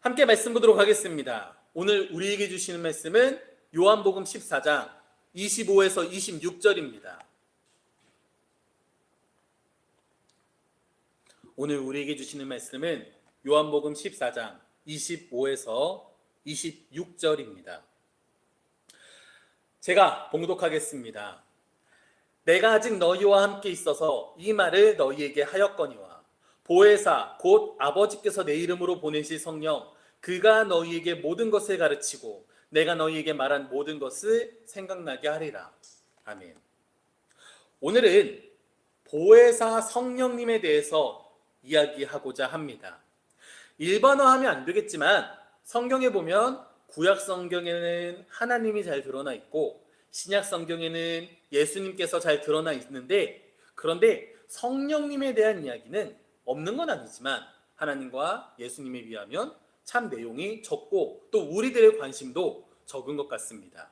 함께 말씀 보도록 하겠습니다. 오늘 우리에게 주시는 말씀은 요한복음 14장 25에서 26절입니다. 오늘 우리에게 주시는 말씀은 요한복음 14장 25에서 26절입니다. 제가 봉독하겠습니다. 내가 아직 너희와 함께 있어서 이 말을 너희에게 하였거니와 보혜사 곧 아버지께서 내 이름으로 보내실 성령 그가 너희에게 모든 것을 가르치고 내가 너희에게 말한 모든 것을 생각나게 하리라. 아멘. 오늘은 보혜사 성령님에 대해서 이야기하고자 합니다. 일반화하면 안 되겠지만 성경에 보면 구약 성경에는 하나님이 잘 드러나 있고 신약 성경에는 예수님께서 잘 드러나 있는데, 그런데 성령님에 대한 이야기는 없는 건 아니지만 하나님과 예수님에 비하면 참 내용이 적고 또 우리들의 관심도 적은 것 같습니다.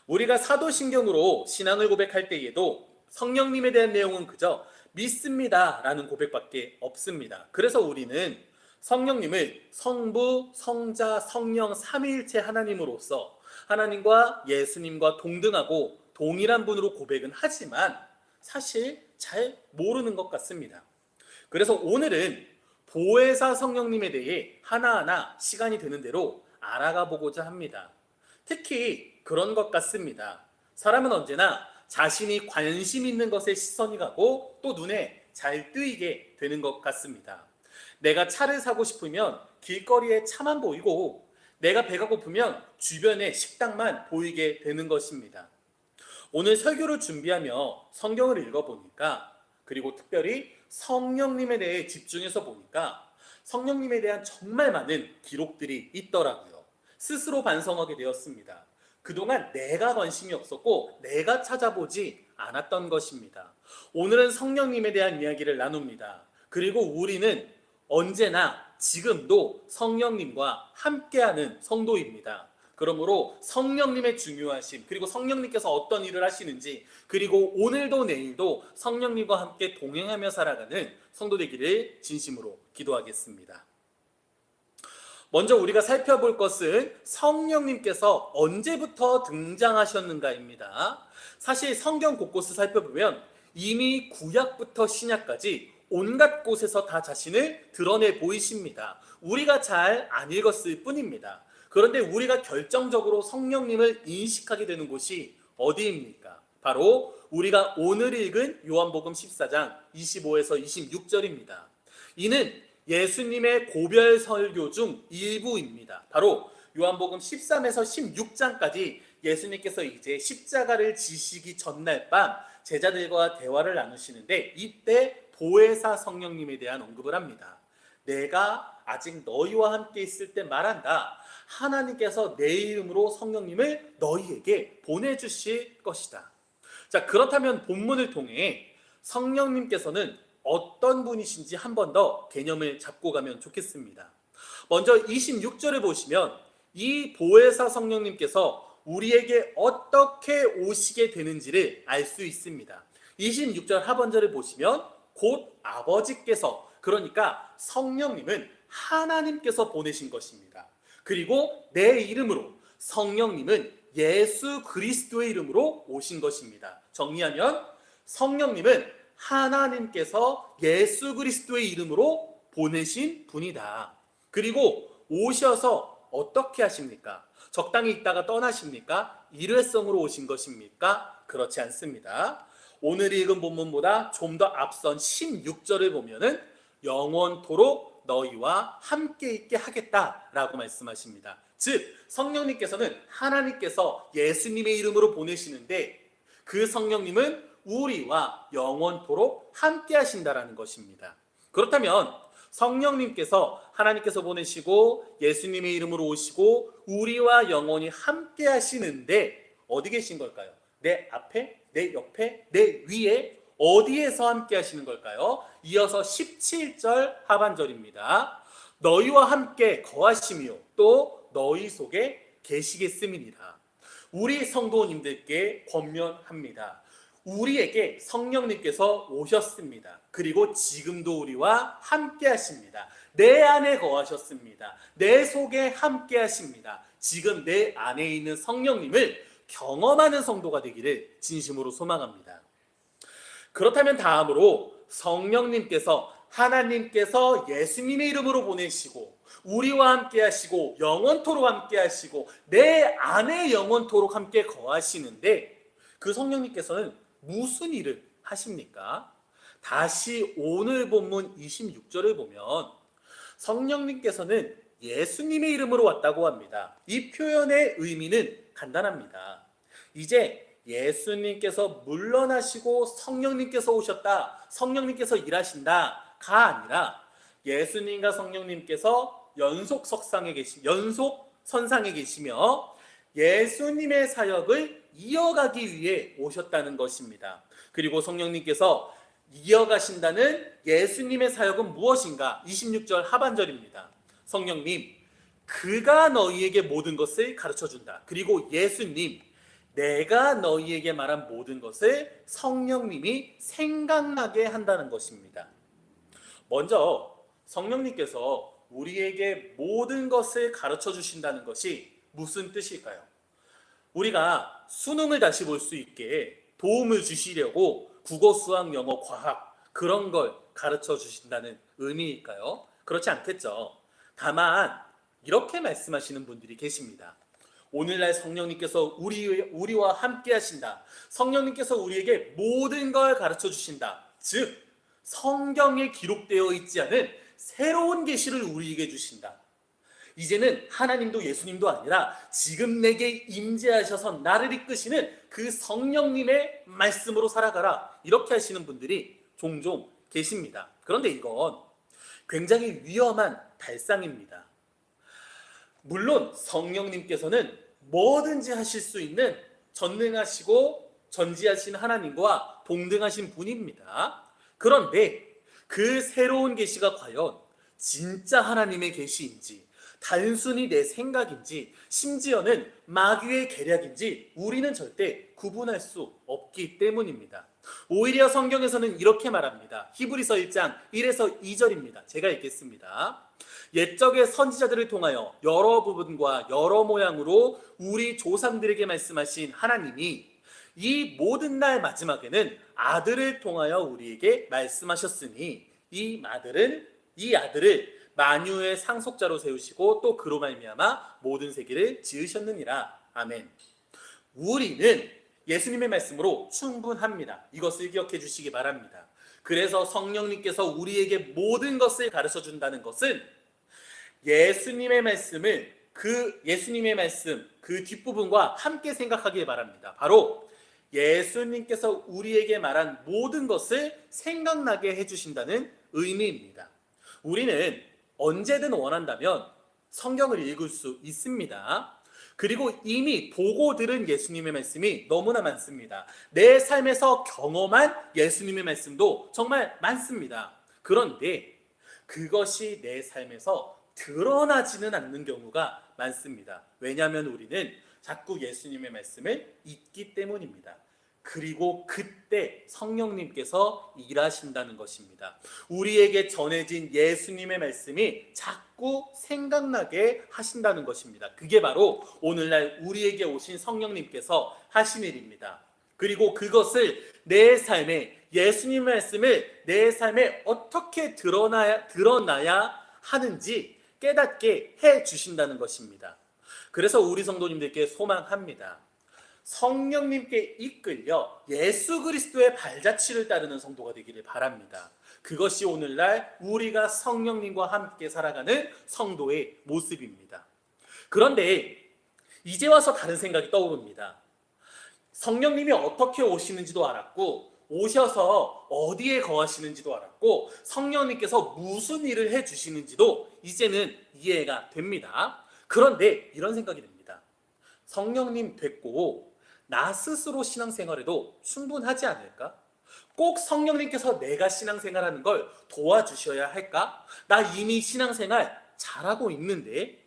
우리가 사도신경으로 신앙을 고백할 때에도 성령님에 대한 내용은 그저 믿습니다 라는 고백밖에 없습니다. 그래서 우리는 성령님을 성부, 성자, 성령 삼위일체 하나님으로서 하나님과 예수님과 동등하고 동일한 분으로 고백은 하지만 사실 잘 모르는 것 같습니다. 그래서 오늘은 보혜사 성령님에 대해 하나하나 시간이 되는 대로 알아가 보고자 합니다. 특히 그런 것 같습니다. 사람은 언제나 자신이 관심 있는 것에 시선이 가고 또 눈에 잘 뜨이게 되는 것 같습니다. 내가 차를 사고 싶으면 길거리에 차만 보이고 내가 배가 고프면 주변에 식당만 보이게 되는 것입니다. 오늘 설교를 준비하며 성경을 읽어보니까, 그리고 특별히 성령님에 대해 집중해서 보니까 성령님에 대한 정말 많은 기록들이 있더라고요. 스스로 반성하게 되었습니다. 그동안 내가 관심이 없었고 내가 찾아보지 않았던 것입니다. 오늘은 성령님에 대한 이야기를 나눕니다. 그리고 우리는 언제나 지금도 성령님과 함께하는 성도입니다. 그러므로 성령님의 중요하심, 그리고 성령님께서 어떤 일을 하시는지, 그리고 오늘도 내일도 성령님과 함께 동행하며 살아가는 성도 되기를 진심으로 기도하겠습니다. 먼저 우리가 살펴볼 것은 성령님께서 언제부터 등장하셨는가입니다. 사실 성경 곳곳을 살펴보면 이미 구약부터 신약까지 온갖 곳에서 다 자신을 드러내 보이십니다. 우리가 잘 안 읽었을 뿐입니다. 그런데 우리가 결정적으로 성령님을 인식하게 되는 곳이 어디입니까? 바로 우리가 오늘 읽은 요한복음 14장 25에서 26절입니다. 이는 예수님의 고별 설교 중 일부입니다. 바로 요한복음 13에서 16장까지 예수님께서 이제 십자가를 지시기 전날 밤 제자들과 대화를 나누시는데, 이때 보혜사 성령님에 대한 언급을 합니다. 내가 아직 너희와 함께 있을 때 말한다. 하나님께서 내 이름으로 성령님을 너희에게 보내주실 것이다. 자, 그렇다면 본문을 통해 성령님께서는 어떤 분이신지 한 번 더 개념을 잡고 가면 좋겠습니다. 먼저 26절을 보시면 이 보혜사 성령님께서 우리에게 어떻게 오시게 되는지를 알 수 있습니다. 26절 하반절을 보시면 곧 아버지께서, 그러니까 성령님은 하나님께서 보내신 것입니다. 그리고 내 이름으로, 성령님은 예수 그리스도의 이름으로 오신 것입니다. 정리하면 성령님은 하나님께서 예수 그리스도의 이름으로 보내신 분이다. 그리고 오셔서 어떻게 하십니까? 적당히 있다가 떠나십니까? 일회성으로 오신 것입니까? 그렇지 않습니다. 오늘 읽은 본문보다 좀 더 앞선 16절을 보면은 영원토록 너희와 함께 있게 하겠다라고 말씀하십니다. 즉 성령님께서는 하나님께서 예수님의 이름으로 보내시는데 그 성령님은 우리와 영원토록 함께 하신다라는 것입니다. 그렇다면 성령님께서 하나님께서 보내시고 예수님의 이름으로 오시고 우리와 영원히 함께 하시는데 어디 계신 걸까요? 내 앞에, 내 옆에, 내 위에, 어디에서 함께 하시는 걸까요? 이어서 17절 하반절입니다. 너희와 함께 거하시며 또 너희 속에 계시겠음이니라. 우리 성도님들께 권면합니다. 우리에게 성령님께서 오셨습니다. 그리고 지금도 우리와 함께 하십니다. 내 안에 거하셨습니다. 내 속에 함께 하십니다. 지금 내 안에 있는 성령님을 경험하는 성도가 되기를 진심으로 소망합니다. 그렇다면 다음으로 성령님께서 하나님께서 예수님의 이름으로 보내시고 우리와 함께 하시고 영원토록 함께 하시고 내 안에 영원토록 함께 거하시는데 그 성령님께서는 무슨 일을 하십니까? 다시 오늘 본문 26절을 보면 성령님께서는 예수님의 이름으로 왔다고 합니다. 이 표현의 의미는 간단합니다. 이제 예수님께서 물러나시고 성령님께서 오셨다, 성령님께서 일하신다가 아니라 예수님과 성령님께서 연속 선상에 계시며 예수님의 사역을 이어가기 위해 오셨다는 것입니다. 그리고 성령님께서 이어가신다는 예수님의 사역은 무엇인가? 26절 하반절입니다. 성령님, 그가 너희에게 모든 것을 가르쳐준다. 그리고 예수님, 내가 너희에게 말한 모든 것을 성령님이 생각나게 한다는 것입니다. 먼저 성령님께서 우리에게 모든 것을 가르쳐 주신다는 것이 무슨 뜻일까요? 우리가 수능을 다시 볼 수 있게 도움을 주시려고 국어, 수학, 영어, 과학 그런 걸 가르쳐 주신다는 의미일까요? 그렇지 않겠죠. 다만 이렇게 말씀하시는 분들이 계십니다. 오늘날 성령님께서 우리와 함께 하신다. 성령님께서 우리에게 모든 걸 가르쳐 주신다. 즉 성경에 기록되어 있지 않은 새로운 계시를 우리에게 주신다. 이제는 하나님도 예수님도 아니라 지금 내게 임재하셔서 나를 이끄시는 그 성령님의 말씀으로 살아가라. 이렇게 하시는 분들이 종종 계십니다. 그런데 이건 굉장히 위험한 발상입니다. 물론 성령님께서는 뭐든지 하실 수 있는 전능하시고 전지하신 하나님과 동등하신 분입니다. 그런데 그 새로운 계시가 과연 진짜 하나님의 계시인지 단순히 내 생각인지 심지어는 마귀의 계략인지 우리는 절대 구분할 수 없기 때문입니다. 오히려 성경에서는 이렇게 말합니다. 히브리서 1장 1에서 2절입니다. 제가 읽겠습니다. 옛적의 선지자들을 통하여 여러 부분과 여러 모양으로 우리 조상들에게 말씀하신 하나님이 이 모든 날 마지막에는 아들을 통하여 우리에게 말씀하셨으니 이 아들을 만유의 상속자로 세우시고 또 그로 말미암아 모든 세계를 지으셨느니라. 아멘. 우리는 예수님의 말씀으로 충분합니다. 이것을 기억해 주시기 바랍니다. 그래서 성령님께서 우리에게 모든 것을 가르쳐 준다는 것은 예수님의 말씀 그 뒷부분과 함께 생각하길 바랍니다. 바로 예수님께서 우리에게 말한 모든 것을 생각나게 해주신다는 의미입니다. 우리는 언제든 원한다면 성경을 읽을 수 있습니다. 그리고 이미 보고 들은 예수님의 말씀이 너무나 많습니다. 내 삶에서 경험한 예수님의 말씀도 정말 많습니다. 그런데 그것이 내 삶에서 드러나지는 않는 경우가 많습니다. 왜냐하면 우리는 자꾸 예수님의 말씀을 잊기 때문입니다. 그리고 그때 성령님께서 일하신다는 것입니다. 우리에게 전해진 예수님의 말씀이 자꾸 생각나게 하신다는 것입니다. 그게 바로 오늘날 우리에게 오신 성령님께서 하신 일입니다. 그리고 그것을 내 삶에 예수님의 말씀을 내 삶에 어떻게 드러나야 하는지 깨닫게 해 주신다는 것입니다. 그래서 우리 성도님들께 소망합니다. 성령님께 이끌려 예수 그리스도의 발자취를 따르는 성도가 되기를 바랍니다. 그것이 오늘날 우리가 성령님과 함께 살아가는 성도의 모습입니다. 그런데 이제 와서 다른 생각이 떠오릅니다. 성령님이 어떻게 오시는지도 알았고 오셔서 어디에 거하시는지도 알았고 성령님께서 무슨 일을 해주시는지도 이제는 이해가 됩니다. 그런데 이런 생각이 듭니다. 성령님 됐고 나 스스로 신앙생활에도 충분하지 않을까? 꼭 성령님께서 내가 신앙생활하는 걸 도와주셔야 할까? 나 이미 신앙생활 잘하고 있는데?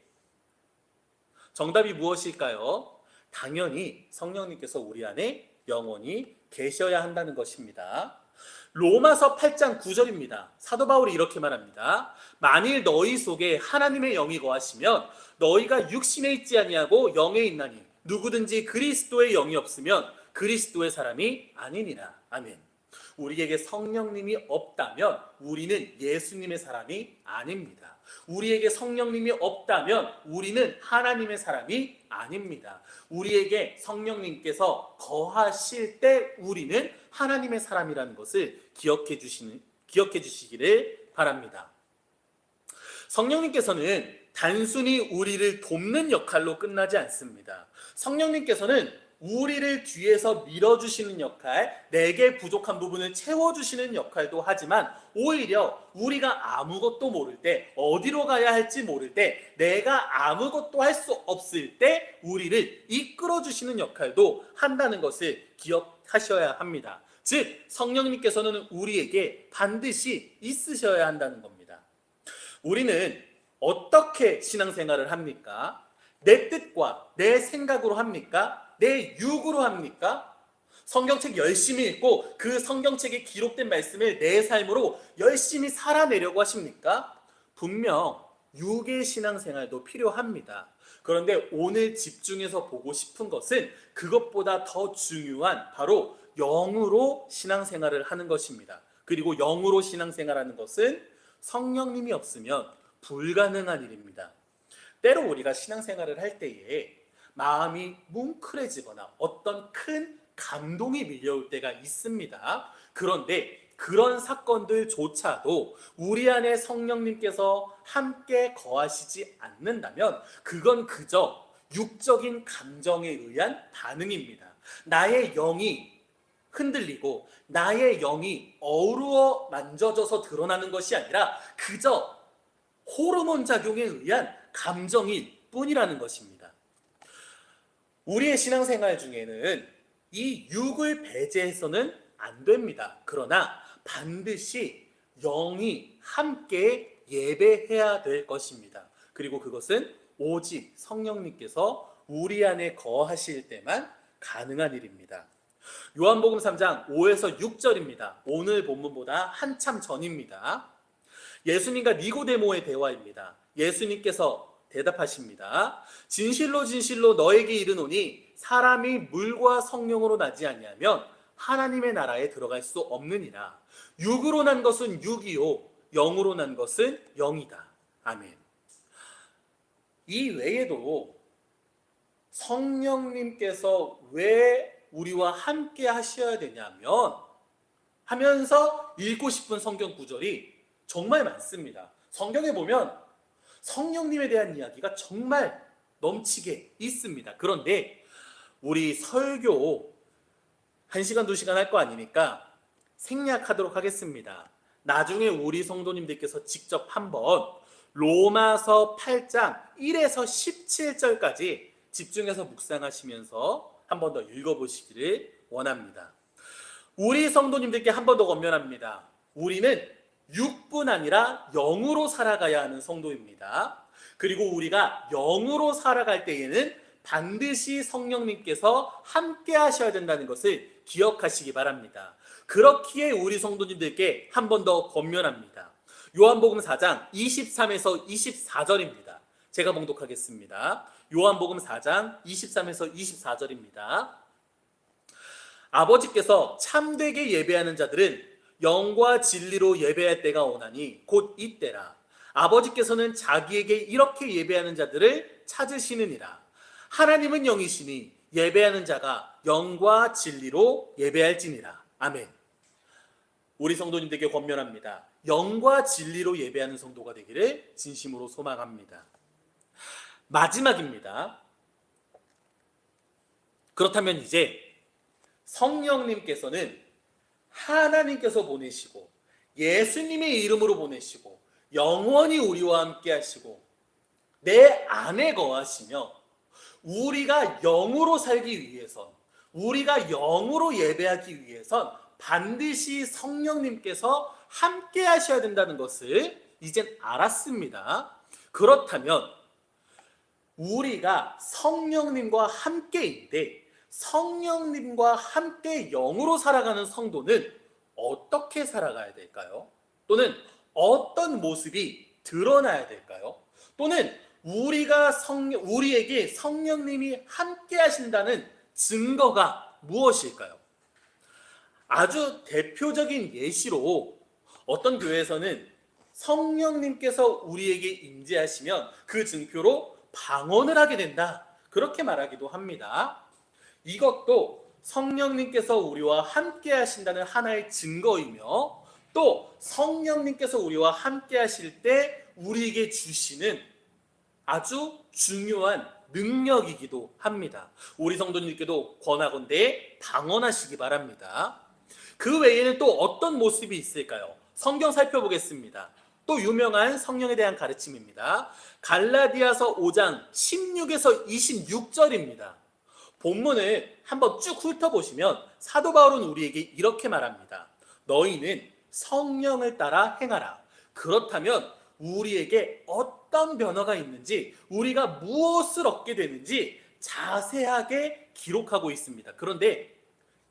정답이 무엇일까요? 당연히 성령님께서 우리 안에 영원히 계셔야 한다는 것입니다. 로마서 8장 9절입니다. 사도 바울이 이렇게 말합니다. 만일 너희 속에 하나님의 영이 거하시면 너희가 육신에 있지 아니하고 영에 있나니 누구든지 그리스도의 영이 없으면 그리스도의 사람이 아니니라. 아멘. 우리에게 성령님이 없다면 우리는 예수님의 사람이 아닙니다. 우리에게 성령님이 없다면 우리는 하나님의 사람이 아닙니다. 우리에게 성령님께서 거하실 때 우리는 하나님의 사람이라는 것을 기억해 주시기를 바랍니다. 성령님께서는 단순히 우리를 돕는 역할로 끝나지 않습니다. 성령님께서는 우리를 뒤에서 밀어주시는 역할, 내게 부족한 부분을 채워주시는 역할도 하지만 오히려 우리가 아무것도 모를 때, 어디로 가야 할지 모를 때, 내가 아무것도 할 수 없을 때 우리를 이끌어주시는 역할도 한다는 것을 기억하셔야 합니다. 즉 성령님께서는 우리에게 반드시 있으셔야 한다는 겁니다. 우리는 어떻게 신앙생활을 합니까? 내 뜻과 내 생각으로 합니까? 내 육으로 합니까? 성경책 열심히 읽고 그 성경책에 기록된 말씀을 내 삶으로 열심히 살아내려고 하십니까? 분명 육의 신앙생활도 필요합니다. 그런데 오늘 집중해서 보고 싶은 것은 그것보다 더 중요한 바로 영으로 신앙생활을 하는 것입니다. 그리고 영으로 신앙생활하는 것은 성령님이 없으면 불가능한 일입니다. 때로 우리가 신앙생활을 할 때에 마음이 뭉클해지거나 어떤 큰 감동이 밀려올 때가 있습니다. 그런데 그런 사건들조차도 우리 안에 성령님께서 함께 거하시지 않는다면 그건 그저 육적인 감정에 의한 반응입니다. 나의 영이 흔들리고 나의 영이 어우러 만져져서 드러나는 것이 아니라 그저 호르몬 작용에 의한 감정일 뿐이라는 것입니다. 우리의 신앙생활 중에는 이 육을 배제해서는 안 됩니다. 그러나 반드시 영이 함께 예배해야 될 것입니다. 그리고 그것은 오직 성령님께서 우리 안에 거하실 때만 가능한 일입니다. 요한복음 3장 5에서 6절입니다. 오늘 본문보다 한참 전입니다. 예수님과 니고데모의 대화입니다. 예수님께서 대답하십니다. 진실로 진실로 너에게 이르노니 사람이 물과 성령으로 나지 아니하면 하나님의 나라에 들어갈 수 없느니라. 육으로 난 것은 육이요 영으로 난 것은 영이다. 아멘. 이 외에도 성령님께서 왜 우리와 함께 하셔야 되냐면 하면서 읽고 싶은 성경 구절이 정말 많습니다. 성경에 보면 성령님에 대한 이야기가 정말 넘치게 있습니다. 그런데 우리 설교 1시간, 2시간 할 거 아니니까 생략하도록 하겠습니다. 나중에 우리 성도님들께서 직접 한번 로마서 8장 1에서 17절까지 집중해서 묵상하시면서 한 번 더 읽어보시기를 원합니다. 우리 성도님들께 한 번 더 권면합니다. 우리는 육뿐 아니라 영으로 살아가야 하는 성도입니다. 그리고 우리가 영으로 살아갈 때에는 반드시 성령님께서 함께 하셔야 된다는 것을 기억하시기 바랍니다. 그렇기에 우리 성도님들께 한 번 더 권면합니다. 요한복음 4장 23에서 24절입니다. 제가 봉독하겠습니다. 요한복음 4장 23에서 24절입니다. 아버지께서 참되게 예배하는 자들은 영과 진리로 예배할 때가 오나니 곧 이때라. 아버지께서는 자기에게 이렇게 예배하는 자들을 찾으시느니라. 하나님은 영이시니 예배하는 자가 영과 진리로 예배할지니라. 아멘. 우리 성도님들께 권면합니다. 영과 진리로 예배하는 성도가 되기를 진심으로 소망합니다. 마지막입니다. 그렇다면 이제 성령님께서는 하나님께서 보내시고 예수님의 이름으로 보내시고 영원히 우리와 함께 하시고 내 안에 거하시며 우리가 영으로 살기 위해선 우리가 영으로 예배하기 위해선 반드시 성령님께서 함께 하셔야 된다는 것을 이젠 알았습니다. 그렇다면 우리가 성령님과 함께인데 성령님과 함께 영으로 살아가는 성도는 어떻게 살아가야 될까요? 또는 어떤 모습이 드러나야 될까요? 또는 우리에게 성령님이 함께 하신다는 증거가 무엇일까요? 아주 대표적인 예시로 어떤 교회에서는 성령님께서 우리에게 임재하시면 그 증표로 방언을 하게 된다, 그렇게 말하기도 합니다. 이것도 성령님께서 우리와 함께 하신다는 하나의 증거이며, 또 성령님께서 우리와 함께 하실 때 우리에게 주시는 아주 중요한 능력이기도 합니다. 우리 성도님께도 권하건대 방언하시기 바랍니다. 그 외에는 또 어떤 모습이 있을까요? 성경 살펴보겠습니다. 또 유명한 성령에 대한 가르침입니다. 갈라디아서 5장 16에서 26절입니다. 본문을 한번 쭉 훑어보시면 사도 바울은 우리에게 이렇게 말합니다. 너희는 성령을 따라 행하라. 그렇다면 우리에게 어떤 변화가 있는지, 우리가 무엇을 얻게 되는지 자세하게 기록하고 있습니다. 그런데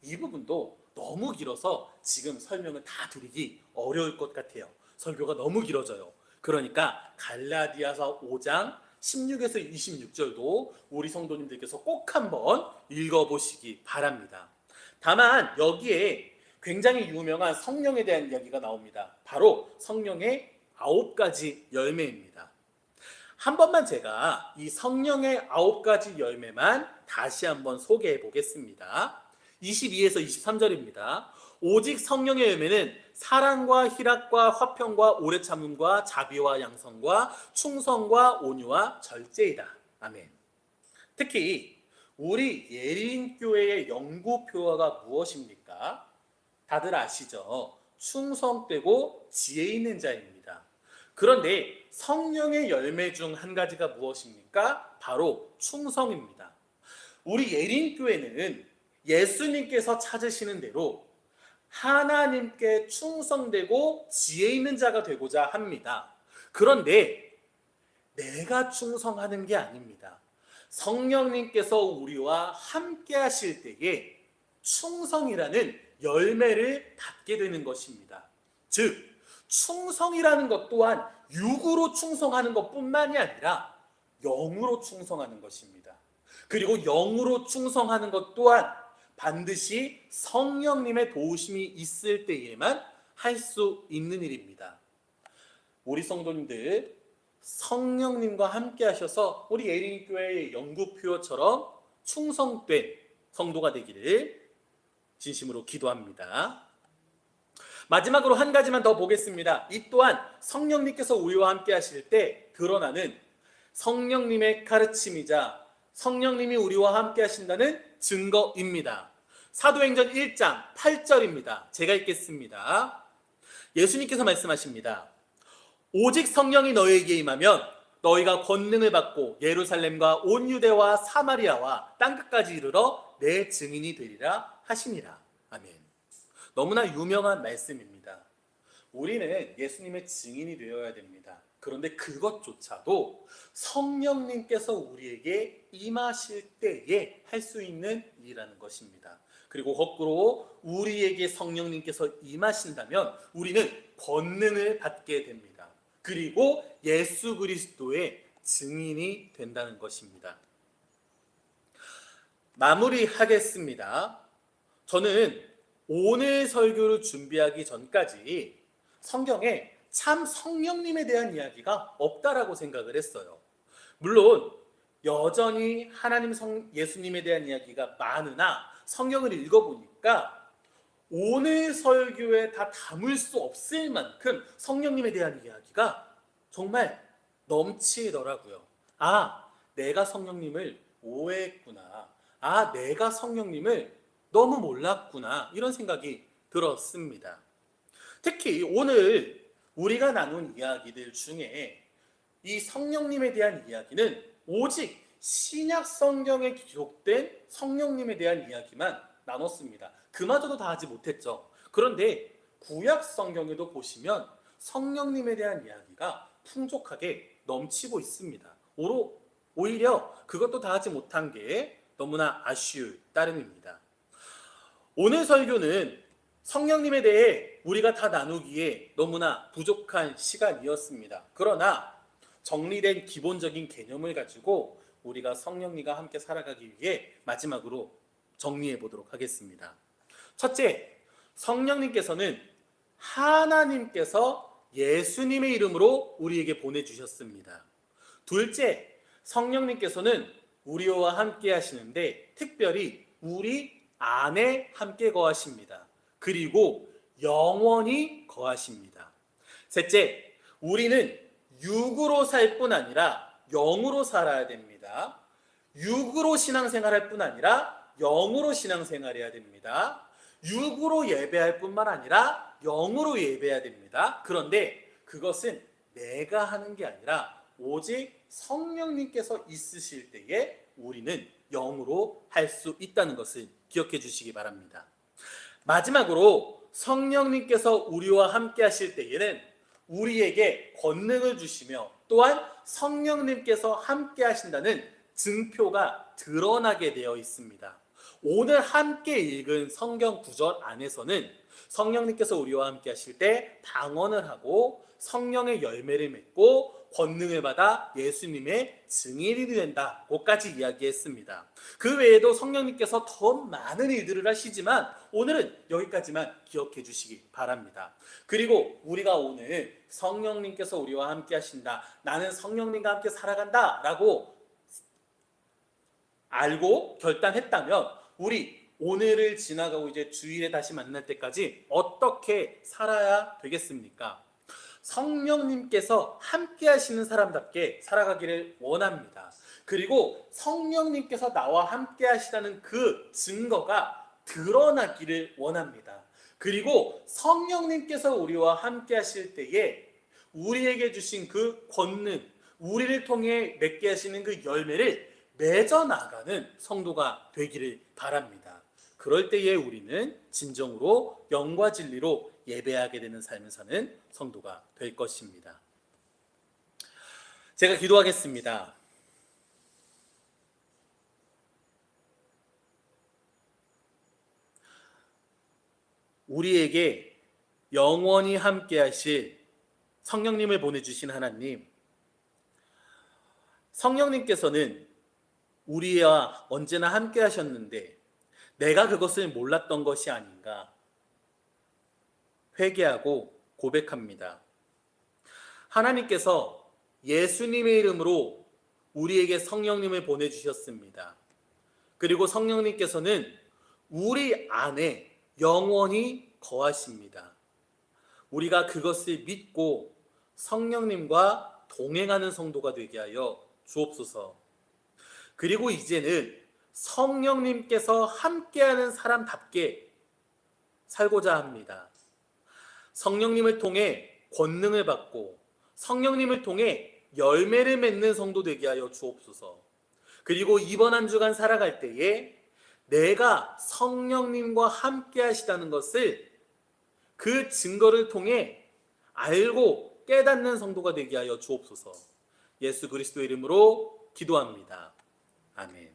이 부분도 너무 길어서 지금 설명을 다 드리기 어려울 것 같아요. 설교가 너무 길어져요. 그러니까 갈라디아서 5장 16에서 26절도 우리 성도님들께서 꼭 한번 읽어보시기 바랍니다. 다만 여기에 굉장히 유명한 성령에 대한 이야기가 나옵니다. 바로 성령의 9가지 열매입니다. 한 번만 제가 이 성령의 9가지 열매만 다시 한번 소개해 보겠습니다. 22에서 23절입니다. 오직 성령의 열매는 사랑과 희락과 화평과 오래 참음과 자비와 양선과 충성과 온유와 절제이다. 아멘. 특히 우리 예린교회의 연구표어가 무엇입니까? 다들 아시죠? 충성되고 지혜 있는 자입니다. 그런데 성령의 열매 중 한 가지가 무엇입니까? 바로 충성입니다. 우리 예린교회는 예수님께서 찾으시는 대로 하나님께 충성되고 지혜 있는 자가 되고자 합니다. 그런데 내가 충성하는 게 아닙니다. 성령님께서 우리와 함께 하실 때에 충성이라는 열매를 받게 되는 것입니다. 즉, 충성이라는 것 또한 육으로 충성하는 것뿐만이 아니라 영으로 충성하는 것입니다. 그리고 영으로 충성하는 것 또한 반드시 성령님의 도우심이 있을 때에만 할 수 있는 일입니다. 우리 성도님들, 성령님과 함께 하셔서 우리 예린교회의 연구표처럼 충성된 성도가 되기를 진심으로 기도합니다. 마지막으로 한 가지만 더 보겠습니다. 이 또한 성령님께서 우리와 함께 하실 때 드러나는 성령님의 가르침이자 성령님이 우리와 함께 하신다는 증거입니다. 사도행전 1장 8절입니다. 제가 읽겠습니다. 예수님께서 말씀하십니다. 오직 성령이 너희에게 임하면 너희가 권능을 받고 예루살렘과 온 유대와 사마리아와 땅끝까지 이르러 내 증인이 되리라 하시니라. 아멘. 너무나 유명한 말씀입니다. 우리는 예수님의 증인이 되어야 됩니다. 그런데 그것조차도 성령님께서 우리에게 임하실 때에 할 수 있는 일이라는 것입니다. 그리고 거꾸로 우리에게 성령님께서 임하신다면 우리는 권능을 받게 됩니다. 그리고 예수 그리스도의 증인이 된다는 것입니다. 마무리하겠습니다. 저는 오늘 설교를 준비하기 전까지 성경에 참 성령님에 대한 이야기가 없다라고 생각을 했어요. 물론 여전히 하나님 예수님에 대한 이야기가 많으나 성경을 읽어보니까 오늘 설교에 다 담을 수 없을 만큼 성령님에 대한 이야기가 정말 넘치더라고요. 아, 내가 성령님을 오해했구나. 아, 내가 성령님을 너무 몰랐구나. 이런 생각이 들었습니다. 특히 오늘 우리가 나눈 이야기들 중에 이 성령님에 대한 이야기는 오직 신약 성경에 기록된 성령님에 대한 이야기만 나눴습니다. 그마저도 다 하지 못했죠. 그런데 구약 성경에도 보시면 성령님에 대한 이야기가 풍족하게 넘치고 있습니다. 오히려 그것도 다 하지 못한 게 너무나 아쉬울 따름입니다. 오늘 설교는 성령님에 대해 우리가 다 나누기에 너무나 부족한 시간이었습니다. 그러나 정리된 기본적인 개념을 가지고 우리가 성령님과 함께 살아가기 위해 마지막으로 정리해 보도록 하겠습니다. 첫째, 성령님께서는 하나님께서 예수님의 이름으로 우리에게 보내주셨습니다. 둘째, 성령님께서는 우리와 함께 하시는데 특별히 우리 안에 함께 거하십니다. 그리고 영원히 거하십니다. 셋째, 우리는 육으로 살 뿐 아니라 영으로 살아야 됩니다. 육으로 신앙생활할 뿐 아니라 영으로 신앙생활해야 됩니다. 육으로 예배할 뿐만 아니라 영으로 예배해야 됩니다. 그런데 그것은 내가 하는 게 아니라 오직 성령님께서 있으실 때에 우리는 영으로 할 수 있다는 것을 기억해 주시기 바랍니다. 마지막으로 성령님께서 우리와 함께 하실 때에는 우리에게 권능을 주시며 또한 성령님께서 함께 하신다는 증표가 드러나게 되어 있습니다. 오늘 함께 읽은 성경 구절 안에서는 성령님께서 우리와 함께 하실 때 방언을 하고 성령의 열매를 맺고 권능을 받아 예수님의 증인이 된다고까지 이야기했습니다. 그 외에도 성령님께서 더 많은 일들을 하시지만 오늘은 여기까지만 기억해 주시기 바랍니다. 그리고 우리가 오늘 성령님께서 우리와 함께 하신다, 나는 성령님과 함께 살아간다 라고 알고 결단했다면 우리 오늘을 지나가고 이제 주일에 다시 만날 때까지 어떻게 살아야 되겠습니까? 성령님께서 함께 하시는 사람답게 살아가기를 원합니다. 그리고 성령님께서 나와 함께 하시다는 그 증거가 드러나기를 원합니다. 그리고 성령님께서 우리와 함께 하실 때에 우리에게 주신 그 권능, 우리를 통해 맺게 하시는 그 열매를 맺어 나가는 성도가 되기를 바랍니다. 그럴 때에 우리는 진정으로 영과 진리로 예배하게 되는 삶을 사는 성도가 될 것입니다. 제가 기도하겠습니다. 우리에게 영원히 함께 하실 성령님을 보내주신 하나님, 성령님께서는 우리와 언제나 함께 하셨는데 내가 그것을 몰랐던 것이 아닌가 회개하고 고백합니다. 하나님께서 예수님의 이름으로 우리에게 성령님을 보내주셨습니다. 그리고 성령님께서는 우리 안에 영원히 거하십니다. 우리가 그것을 믿고 성령님과 동행하는 성도가 되게 하여 주옵소서. 그리고 이제는 성령님께서 함께하는 사람답게 살고자 합니다. 성령님을 통해 권능을 받고 성령님을 통해 열매를 맺는 성도 되게 하여 주옵소서. 그리고 이번 한 주간 살아갈 때에 내가 성령님과 함께 하시다는 것을 그 증거를 통해 알고 깨닫는 성도가 되게 하여 주옵소서. 예수 그리스도의 이름으로 기도합니다. 아멘.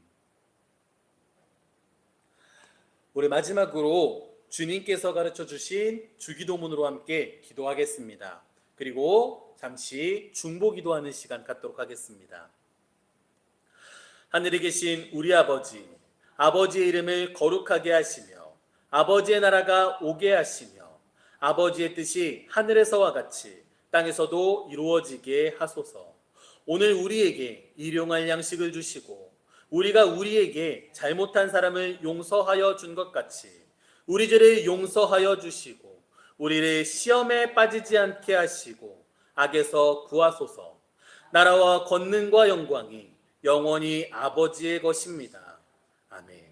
우리 마지막으로 주님께서 가르쳐 주신 주기도문으로 함께 기도하겠습니다. 그리고 잠시 중보 기도하는 시간 갖도록 하겠습니다. 하늘에 계신 우리 아버지, 아버지의 이름을 거룩하게 하시며 아버지의 나라가 오게 하시며 아버지의 뜻이 하늘에서와 같이 땅에서도 이루어지게 하소서. 오늘 우리에게 일용할 양식을 주시고 우리가 우리에게 잘못한 사람을 용서하여 준 것 같이 우리 죄를 용서하여 주시고 우리를 시험에 빠지지 않게 하시고 악에서 구하소서. 나라와 권능과 영광이 영원히 아버지의 것입니다. 아멘.